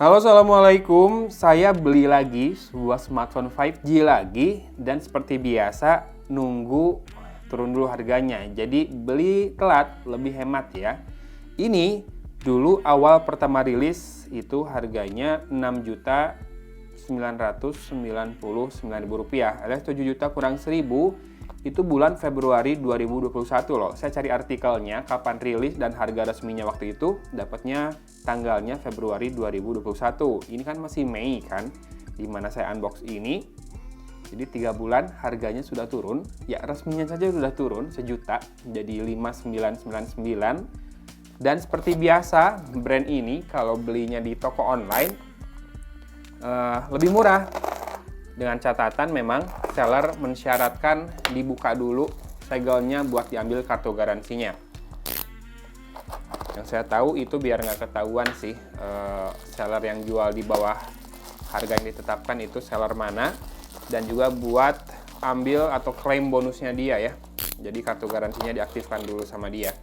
Halo, assalamualaikum. Saya beli lagi sebuah smartphone 5G lagi dan seperti biasa nunggu turun dulu harganya. Jadi beli telat lebih hemat ya. Ini dulu awal pertama rilis itu harganya Rp6.999.000 alias 7 juta kurang 1.000. Itu bulan Februari 2021 loh. Saya cari artikelnya kapan rilis dan harga resminya waktu itu, dapatnya tanggalnya Februari 2021. Ini kan masih Mei kan, dimana saya unbox ini. Jadi 3 bulan harganya sudah turun. Ya resminya saja sudah turun sejuta jadi 5.999. Dan seperti biasa brand ini kalau belinya di toko online lebih murah. Dengan catatan memang seller mensyaratkan dibuka dulu segelnya buat diambil kartu garansinya. Yang saya tahu itu biar nggak ketahuan sih seller yang jual di bawah harga yang ditetapkan itu seller mana, dan juga buat ambil atau klaim bonusnya dia ya. Jadi kartu garansinya diaktifkan dulu sama dia.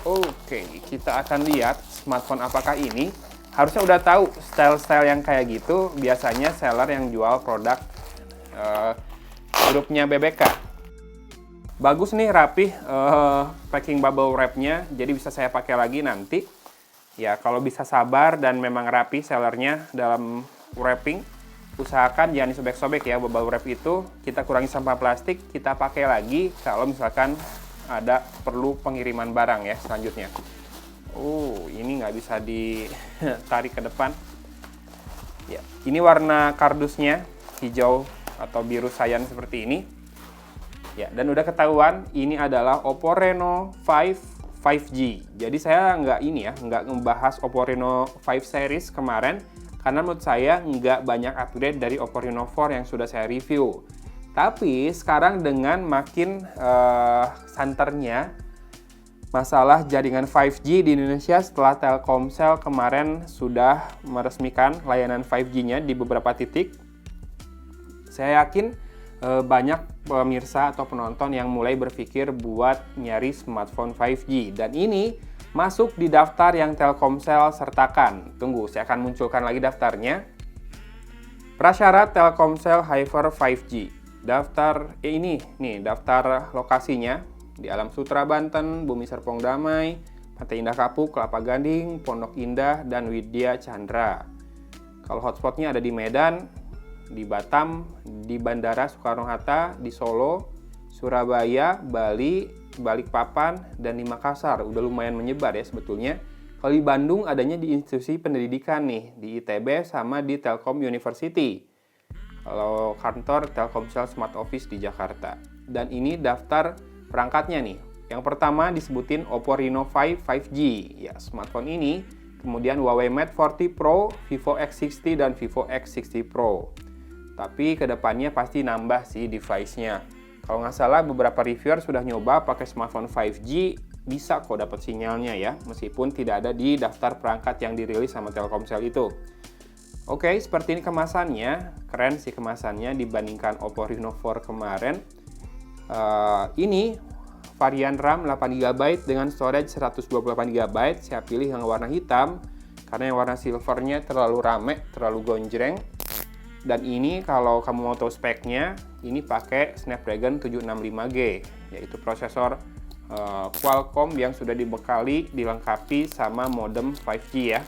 Oke, kita akan lihat smartphone apakah ini. Harusnya udah tahu style-style yang kayak gitu biasanya seller yang jual produk grupnya BBK. Bagus nih, rapih packing bubble wrap-nya, jadi bisa saya pakai lagi nanti. Ya kalau bisa sabar dan memang rapi sellernya dalam wrapping, usahakan jangan disobek-sobek ya bubble wrap itu. Kita kurangi sampah plastik, kita pakai lagi kalau misalkan ada perlu pengiriman barang ya selanjutnya. Ini nggak bisa ditarik ke depan. Ya, ini warna kardusnya hijau atau biru sayan seperti ini. Ya, dan udah ketahuan ini adalah Oppo Reno 5 5G. Jadi saya nggak ngebahas Oppo Reno 5 series kemarin karena menurut saya nggak banyak upgrade dari Oppo Reno 4 yang sudah saya review. Tapi sekarang dengan makin santernya masalah jaringan 5G di Indonesia setelah Telkomsel kemarin sudah meresmikan layanan 5G-nya di beberapa titik. Saya yakin banyak pemirsa atau penonton yang mulai berpikir buat nyari smartphone 5G. Dan ini masuk di daftar yang Telkomsel sertakan. Tunggu, saya akan munculkan lagi daftarnya. Prasyarat Telkomsel Hyper 5G. Daftar ini nih, daftar lokasinya. Di Alam Sutra Banten, Bumi Serpong Damai, Pantai Indah Kapuk, Kelapa Gading, Pondok Indah, dan Widya Chandra. Kalau hotspotnya ada di Medan, di Batam, di Bandara Soekarno-Hatta, di Solo, Surabaya, Bali, Balikpapan, dan di Makassar. Udah lumayan menyebar ya sebetulnya. Kalau di Bandung adanya di institusi pendidikan nih, di ITB sama di Telkom University. Kalau kantor Telkomsel Smart Office di Jakarta. Dan ini daftar perangkatnya nih. Yang pertama disebutin Oppo Reno 5 5G. Ya, smartphone ini. Kemudian Huawei Mate 40 Pro, Vivo X60 dan Vivo X60 Pro. Tapi kedepannya pasti nambah sih device-nya. Kalau nggak salah beberapa reviewer sudah nyoba pakai smartphone 5G, bisa kok dapat sinyalnya ya, meskipun tidak ada di daftar perangkat yang dirilis sama Telkomsel itu. Oke, seperti ini kemasannya. Keren sih kemasannya dibandingkan Oppo Reno 4 kemarin. Ini varian RAM 8GB dengan storage 128GB. Saya pilih yang warna hitam karena yang warna silvernya terlalu rame, terlalu gonjreng. Dan ini kalau kamu mau tahu speknya, ini pakai Snapdragon 765G, yaitu prosesor Qualcomm yang sudah dilengkapi sama modem 5G ya.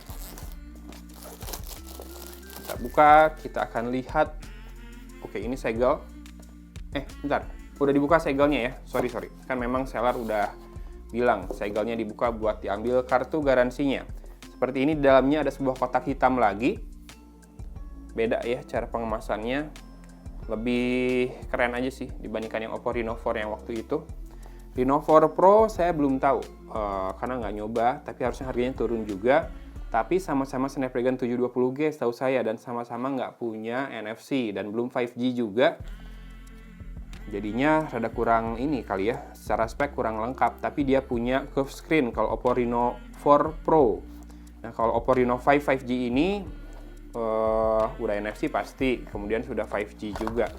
Kita buka, kita akan lihat. Oke, ini segel. Bentar. Udah dibuka segelnya ya, sorry. Kan memang seller udah bilang segelnya dibuka buat diambil kartu garansinya. Seperti ini, di dalamnya ada sebuah kotak hitam lagi. Beda ya cara pengemasannya. Lebih keren aja sih dibandingkan yang Oppo Reno 4 yang waktu itu. Reno 4 Pro saya belum tahu, karena nggak nyoba, tapi harusnya harganya turun juga. Tapi sama-sama Snapdragon 720G setahu saya, dan sama-sama nggak punya NFC, dan belum 5G juga. Jadinya rada kurang ini kali ya, secara spek kurang lengkap, tapi dia punya curved screen kalau Oppo Reno 4 Pro. Nah kalau Oppo Reno 5 5G ini udah NFC pasti, kemudian sudah 5G juga.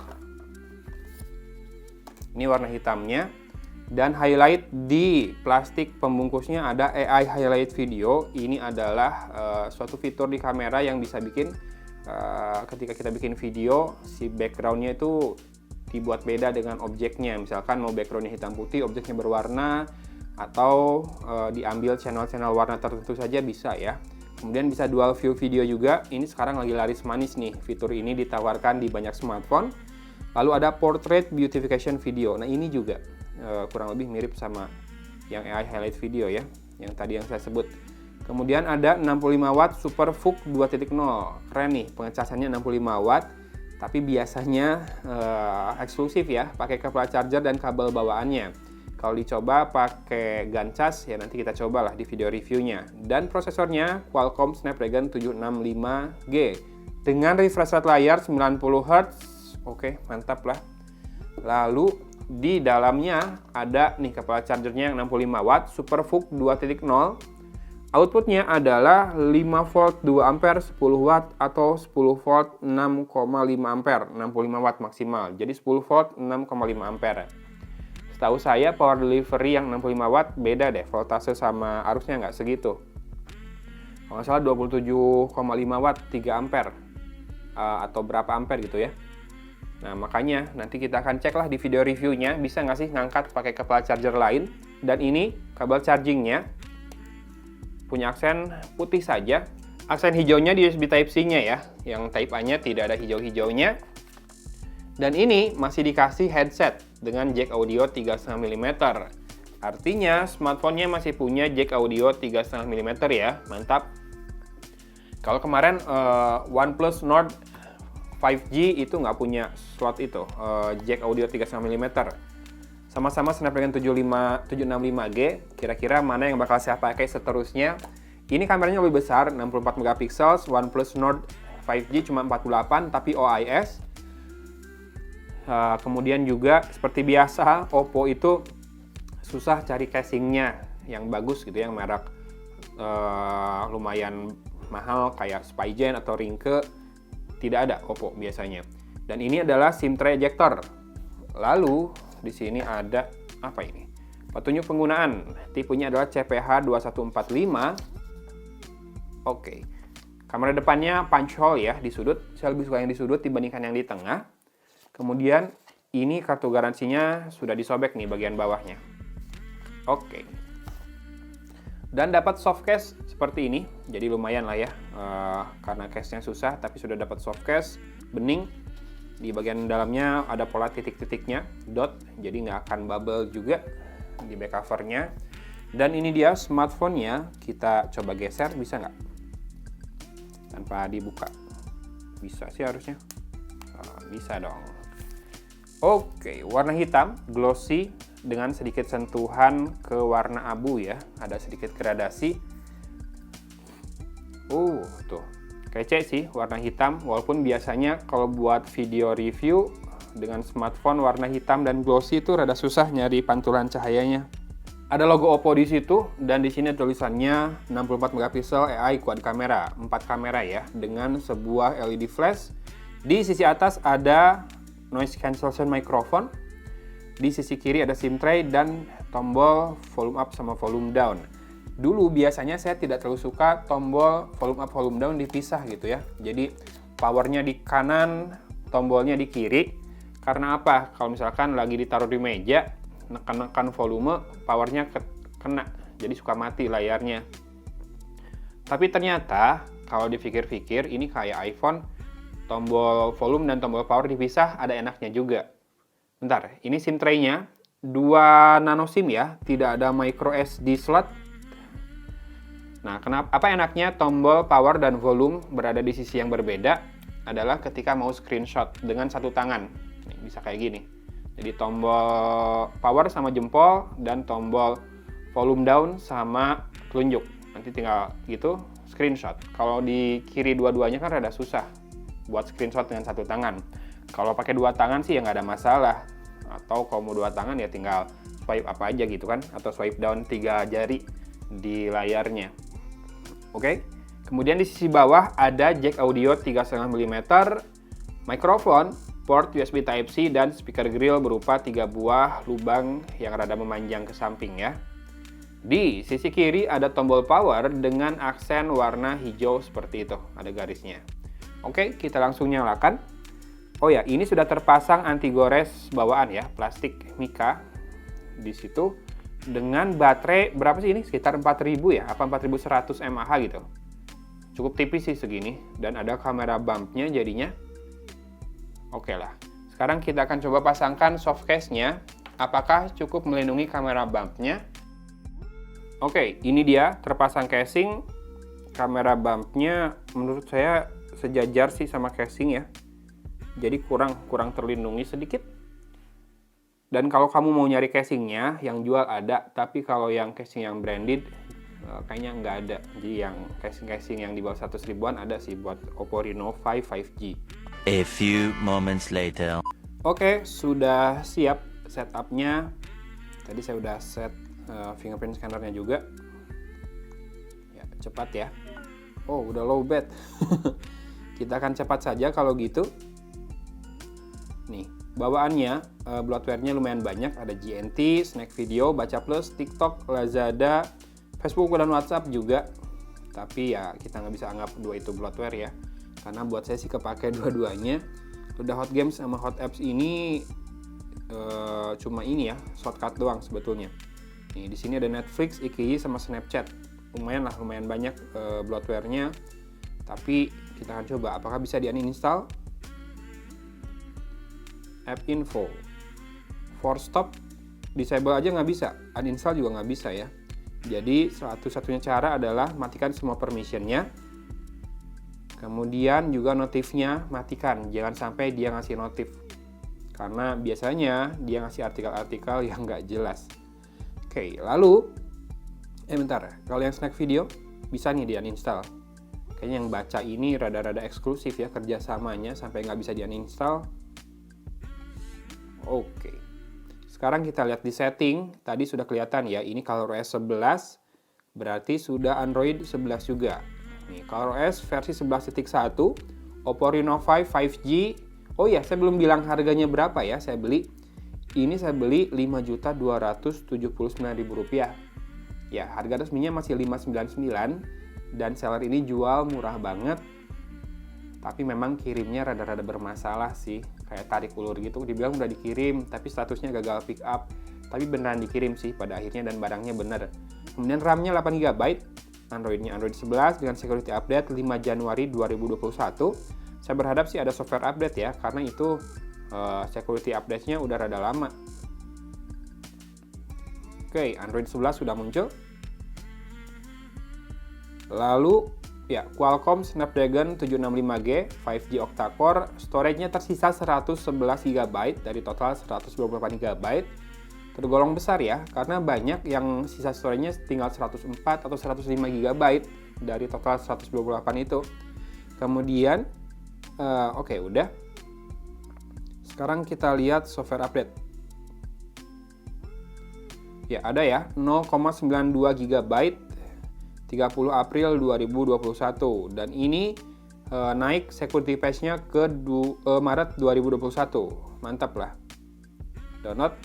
Ini warna hitamnya. Dan highlight di plastik pembungkusnya ada AI Highlight Video. Ini adalah suatu fitur di kamera yang bisa bikin ketika kita bikin video, si backgroundnya itu dibuat beda dengan objeknya. Misalkan mau backgroundnya hitam putih, objeknya berwarna, atau diambil channel-channel warna tertentu saja bisa ya. Kemudian bisa dual view video juga. Ini sekarang lagi laris manis nih. Fitur ini ditawarkan di banyak smartphone. Lalu ada portrait beautification video. Nah ini juga kurang lebih mirip sama yang AI Highlight Video ya, yang tadi yang saya sebut. Kemudian ada 65 watt Super VOOC 2.0. Keren nih, pengecasannya 65 watt, tapi biasanya eksklusif ya, pakai kabel charger dan kabel bawaannya. Kalau dicoba pakai GAN cas ya, nanti kita cobalah di video reviewnya. Dan prosesornya Qualcomm Snapdragon 765G dengan refresh rate layar 90 Hz. Oke, mantap lah. Lalu di dalamnya ada nih kepala chargernya yang 65 watt Super VOOC 2.0. Outputnya adalah 5 volt 2 ampere 10 watt atau 10 volt 6,5 ampere, 65 watt maksimal. Jadi 10 volt 6,5 ampere. Setahu saya power delivery yang 65 watt beda deh, voltase sama arusnya nggak segitu. Kalau nggak salah 27,5 watt 3 ampere atau berapa ampere gitu ya. Nah makanya nanti kita akan cek lah di video reviewnya, bisa nggak sih ngangkat pakai kepala charger lain. Dan ini kabel chargingnya punya aksen putih saja. Aksen hijaunya di USB Type-C-nya ya, yang Type A-nya tidak ada hijau-hijaunya. Dan ini masih dikasih headset dengan jack audio 3,5 mm. Artinya smartphone-nya masih punya jack audio 3,5 mm ya, mantap. Kalau kemarin OnePlus Nord 5G itu nggak punya slot itu, jack audio 3,5 mm. Sama-sama Snapdragon 765G, kira-kira mana yang bakal saya pakai seterusnya. Ini kameranya lebih besar, 64 megapiksel, OnePlus Nord 5G cuma 48, tapi OIS. Kemudian juga seperti biasa, Oppo itu susah cari casingnya yang bagus gitu, yang merek lumayan mahal kayak Spygen atau Ringke. Tidak ada Oppo biasanya. Dan ini adalah SIM tray ejector. Lalu di sini ada apa ini? Petunjuk penggunaan. Tipenya adalah CPH2145. Oke. Kamera depannya punch hole ya di sudut. Saya lebih suka yang di sudut dibandingkan yang di tengah. Kemudian ini kartu garansinya sudah disobek nih bagian bawahnya. Oke. Dan dapat soft case seperti ini, jadi lumayan lah ya, karena case-nya susah, tapi sudah dapat soft case, bening. Di bagian dalamnya ada pola titik-titiknya, dot, jadi nggak akan bubble juga di back covernya. Dan ini dia smartphone-nya, kita coba geser, bisa nggak? Tanpa dibuka. Bisa sih harusnya. Bisa dong. Oke, warna hitam, glossy, dengan sedikit sentuhan ke warna abu ya, ada sedikit gradasi. Tuh, kece sih warna hitam, walaupun biasanya kalau buat video review dengan smartphone warna hitam dan glossy itu rada susah nyari pantulan cahayanya. Ada logo Oppo di situ, dan di sini tulisannya 64 megapiksel AI quad kamera, 4 kamera ya, dengan sebuah LED flash. Di sisi atas ada noise cancellation microphone. Di sisi kiri ada SIM tray dan tombol volume up sama volume down. Dulu biasanya saya tidak terlalu suka tombol volume up volume down dipisah gitu ya. Jadi powernya di kanan, tombolnya di kiri. Karena apa? Kalau misalkan lagi ditaruh di meja, nekan-nekan volume, powernya kena. Jadi suka mati layarnya. Tapi ternyata kalau dipikir-pikir ini kayak iPhone, tombol volume dan tombol power dipisah ada enaknya juga. Bentar, ini SIM tray-nya 2 nano SIM ya, tidak ada micro SD slot. Nah, apa enaknya tombol power dan volume berada di sisi yang berbeda adalah ketika mau screenshot dengan satu tangan. Nih, bisa kayak gini. Jadi tombol power sama jempol dan tombol volume down sama telunjuk. Nanti tinggal gitu screenshot. Kalau di kiri dua-duanya kan rada susah buat screenshot dengan satu tangan. Kalau pakai dua tangan sih ya nggak ada masalah. Atau kalau mau dua tangan ya tinggal swipe apa aja gitu kan. Atau swipe down 3 jari di layarnya. Oke. Kemudian di sisi bawah ada jack audio 3,5 mm, mikrofon, port USB Type-C, dan speaker grill berupa 3 buah lubang yang rada memanjang ke samping ya. Di sisi kiri ada tombol power dengan aksen warna hijau seperti itu, ada garisnya. Oke, kita langsung nyalakan. Oh ya, ini sudah terpasang anti gores bawaan ya, plastik mika di situ dengan baterai berapa sih ini? Sekitar 4000 ya, apa 4100 mAh gitu. Cukup tipis sih segini, dan ada kamera bumpnya jadinya. Oke lah. Sekarang kita akan coba pasangkan soft case-nya. Apakah cukup melindungi kamera bumpnya? Oke, ini dia terpasang casing. Kamera bumpnya menurut saya sejajar sih sama casing ya. Jadi kurang terlindungi sedikit. Dan kalau kamu mau nyari casingnya, yang jual ada. Tapi kalau yang casing yang branded, kayaknya nggak ada. Jadi yang casing-casing yang di bawah 100 ribuan ada sih buat Oppo Reno 5 5G. A few moments later. Oke, sudah siap setupnya. Tadi saya udah set fingerprint scannernya juga. Ya, cepat ya. Oh, udah low bat. Kita akan cepat saja kalau gitu. Nih, bawaannya bloatware-nya lumayan banyak. Ada GNT, Snack Video, Baca Plus, TikTok, Lazada, Facebook dan WhatsApp juga. Tapi ya kita nggak bisa anggap dua itu bloatware ya. Karena buat saya sih kepake dua-duanya. Udah Hot Games sama Hot Apps ini cuma ini ya, shortcut doang sebetulnya. Nih, di sini ada Netflix, IKEA sama Snapchat. Lumayan banyak bloatware-nya. Tapi kita akan coba apakah bisa di-uninstall. App Info. Force Stop disable aja nggak bisa, uninstall juga nggak bisa ya. Jadi satu-satunya cara adalah matikan semua permission-nya. Kemudian juga notifnya matikan, jangan sampai dia ngasih notif. Karena biasanya dia ngasih artikel-artikel yang nggak jelas. Oke, lalu bentar, kalau yang Snack Video bisa nih di uninstall. Kayaknya yang baca ini rada-rada eksklusif ya kerjasamanya sampai nggak bisa di uninstall. Oke, sekarang kita lihat di setting. Tadi sudah kelihatan ya, ini ColorOS 11, berarti sudah Android 11 juga. Nih, ColorOS versi 11.1, Oppo Reno 5 5G. Oh ya, saya belum bilang harganya berapa ya, saya beli. Ini saya beli Rp5.279.000. Ya, harga resminya masih 599 dan seller ini jual murah banget. Tapi memang kirimnya rada-rada bermasalah sih, kayak tarik ulur gitu. Dibilang udah dikirim, tapi statusnya gagal pick up. Tapi beneran dikirim sih pada akhirnya dan barangnya bener. Kemudian RAM-nya 8GB, Android-nya Android 11 dengan security update 5 Januari 2021. Saya berharap sih ada software update ya, karena itu security update-nya udah rada lama. Oke, Android 11 sudah muncul. Lalu ya, Qualcomm Snapdragon 765G 5G octa-core, storage-nya tersisa 111GB dari total 128GB. Tergolong besar ya, karena banyak yang sisa storage-nya tinggal 104 atau 105GB dari total 128 itu. Kemudian, oke, udah. Sekarang kita lihat software update. Ya, ada ya, 0,92GB 30 April 2021 dan ini naik security patch-nya ke Maret 2021. Mantap lah. Download.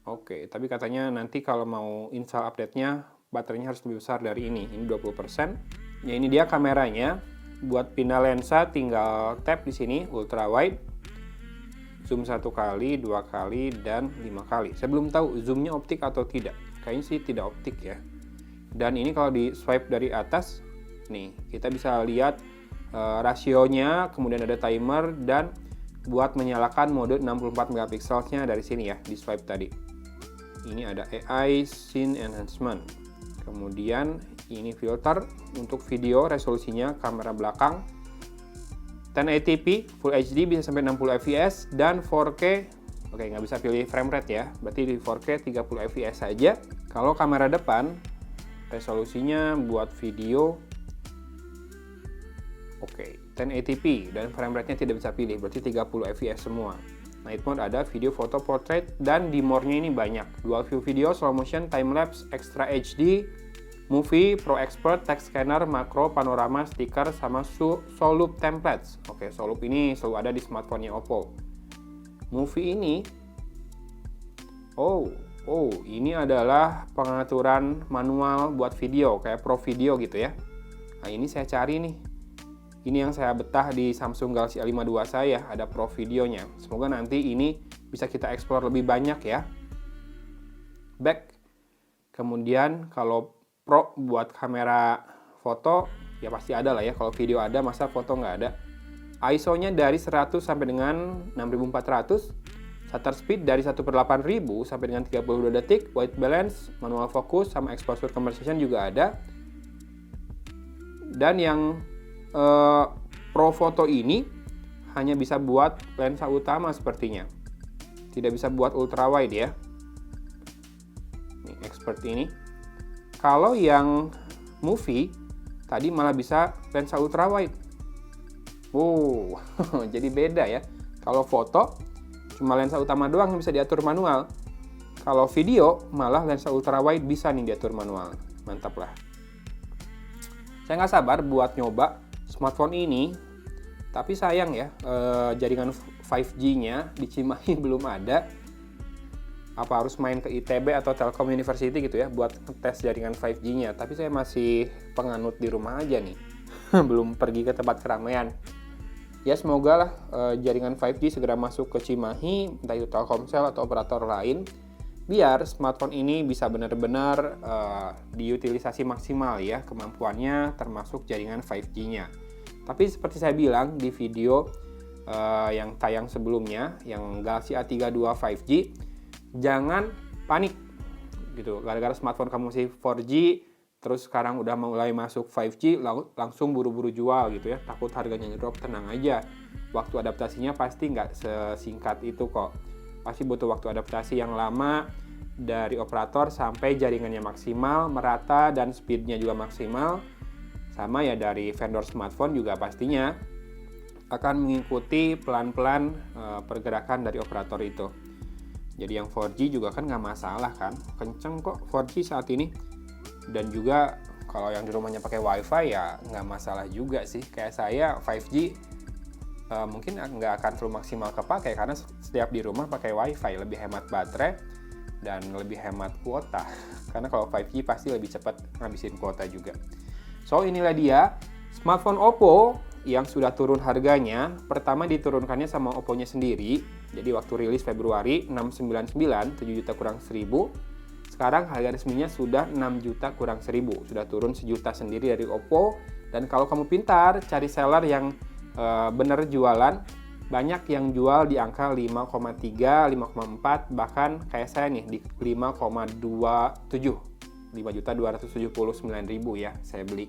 Oke, tapi katanya nanti kalau mau install update-nya baterainya harus lebih besar dari ini. Ini 20%. Ya, ini dia kameranya. Buat pindah lensa tinggal tap di sini ultra wide. Zoom 1 kali, 2 kali, dan 5 kali. Saya belum tahu zoomnya optik atau tidak. Kayaknya sih tidak optik ya. Dan ini kalau di swipe dari atas, nih kita bisa lihat rasionya, kemudian ada timer, dan buat menyalakan mode 64 megapiksel-nya dari sini ya, di swipe tadi. Ini ada AI Scene Enhancement. Kemudian ini filter untuk video, resolusinya kamera belakang 1080p, Full HD bisa sampai 60 fps, dan 4K. Oke, nggak bisa pilih frame rate ya, berarti di 4K 30 fps saja. Kalau kamera depan, resolusinya buat video, oke, 1080p, dan frame rate-nya tidak bisa pilih, berarti 30 fps semua. Night mode ada, video, foto, portrait, dan di more-nya ini banyak. Dual view video, slow motion, time lapse, extra HD, Movie, Pro Expert, Text Scanner, Makro, Panorama, Stiker, sama Soloop Templates. Oke, Soloop ini selalu ada di smartphone-nya Oppo. Movie ini, ini adalah pengaturan manual buat video, kayak Pro Video gitu ya. Nah, ini saya cari nih. Ini yang saya betah di Samsung Galaxy A52 saya, ada Pro Videonya. Semoga nanti ini bisa kita explore lebih banyak ya. Back. Kemudian kalau Pro buat kamera foto, ya pasti ada lah ya. Kalau video ada, masa foto nggak ada. ISO-nya dari 100 sampai dengan 6400. Shutter speed dari 1/8000 sampai dengan 32 detik. White balance, manual focus, sama exposure conversation juga ada. Dan yang Pro foto ini hanya bisa buat lensa utama sepertinya. Tidak bisa buat ultra wide ya. Ini expert ini. Kalau yang movie tadi malah bisa lensa ultra wide. Jadi beda ya. Kalau foto cuma lensa utama doang yang bisa diatur manual. Kalau video malah lensa ultra wide bisa nih diatur manual. Mantap lah. Saya nggak sabar buat nyoba smartphone ini. Tapi sayang ya, jaringan 5G-nya di Cimahi belum ada. Apa harus main ke ITB atau Telkom University gitu ya buat tes jaringan 5G-nya. Tapi saya masih penganut di rumah aja nih. Belum pergi ke tempat keramaian. Ya semoga lah jaringan 5G segera masuk ke Cimahi, entah itu Telkomsel atau operator lain, biar smartphone ini bisa benar-benar diutilisasi maksimal ya kemampuannya, termasuk jaringan 5G-nya. Tapi seperti saya bilang di video yang tayang sebelumnya, yang Galaxy A32 5G, jangan panik gitu. Gara-gara smartphone kamu masih 4G, terus sekarang udah mulai masuk 5G, langsung buru-buru jual gitu ya. Takut harganya ngedrop, tenang aja. Waktu adaptasinya pasti nggak sesingkat itu kok. Pasti butuh waktu adaptasi yang lama dari operator sampai jaringannya maksimal, merata, dan speednya juga maksimal. Sama ya dari vendor smartphone juga pastinya akan mengikuti pelan-pelan pergerakan dari operator itu. Jadi yang 4G juga kan nggak masalah kan, kenceng kok 4G saat ini. Dan juga kalau yang di rumahnya pakai WiFi ya nggak masalah juga sih. Kayak saya 5G mungkin nggak akan full maksimal kepakai karena setiap di rumah pakai WiFi, lebih hemat baterai dan lebih hemat kuota. Karena kalau 5G pasti lebih cepat ngabisin kuota juga. So inilah dia smartphone Oppo yang sudah turun harganya. Pertama diturunkannya sama Oppo-nya sendiri. Jadi waktu rilis Februari 699, 7 juta kurang 1000. Sekarang harga resminya sudah 6 juta kurang 1000. Sudah turun sejuta sendiri dari Oppo. Dan kalau kamu pintar, cari seller yang bener jualan. Banyak yang jual di angka 5,3, 5,4, bahkan kayak saya nih di 5,27. 5.279.000 ya saya beli.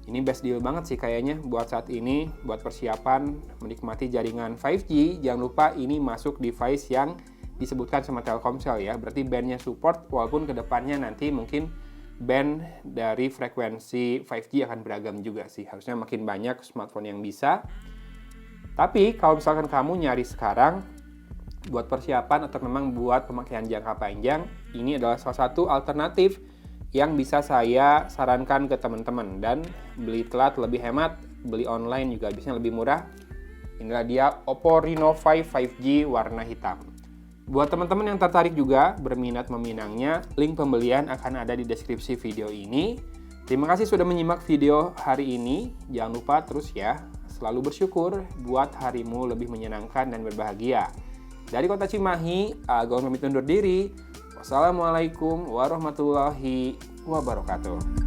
Ini best deal banget sih kayaknya buat saat ini, buat persiapan menikmati jaringan 5G. Jangan lupa ini masuk device yang disebutkan sama Telkomsel ya. Berarti bandnya support, walaupun kedepannya nanti mungkin band dari frekuensi 5G akan beragam juga sih. Harusnya makin banyak smartphone yang bisa. Tapi kalau misalkan kamu nyari sekarang buat persiapan atau memang buat pemakaian jangka panjang, ini adalah salah satu alternatif yang bisa saya sarankan ke teman-teman. Dan beli telat lebih hemat, beli online juga biasanya lebih murah. Inilah dia Oppo Reno 5 5G warna hitam. Buat teman-teman yang tertarik juga berminat meminangnya, link pembelian akan ada di deskripsi video ini. Terima kasih sudah menyimak video hari ini. Jangan lupa terus ya, selalu bersyukur buat harimu lebih menyenangkan dan berbahagia. Dari Kota Cimahi, Agung pamit undur diri. Wassalamualaikum warahmatullahi wabarakatuh.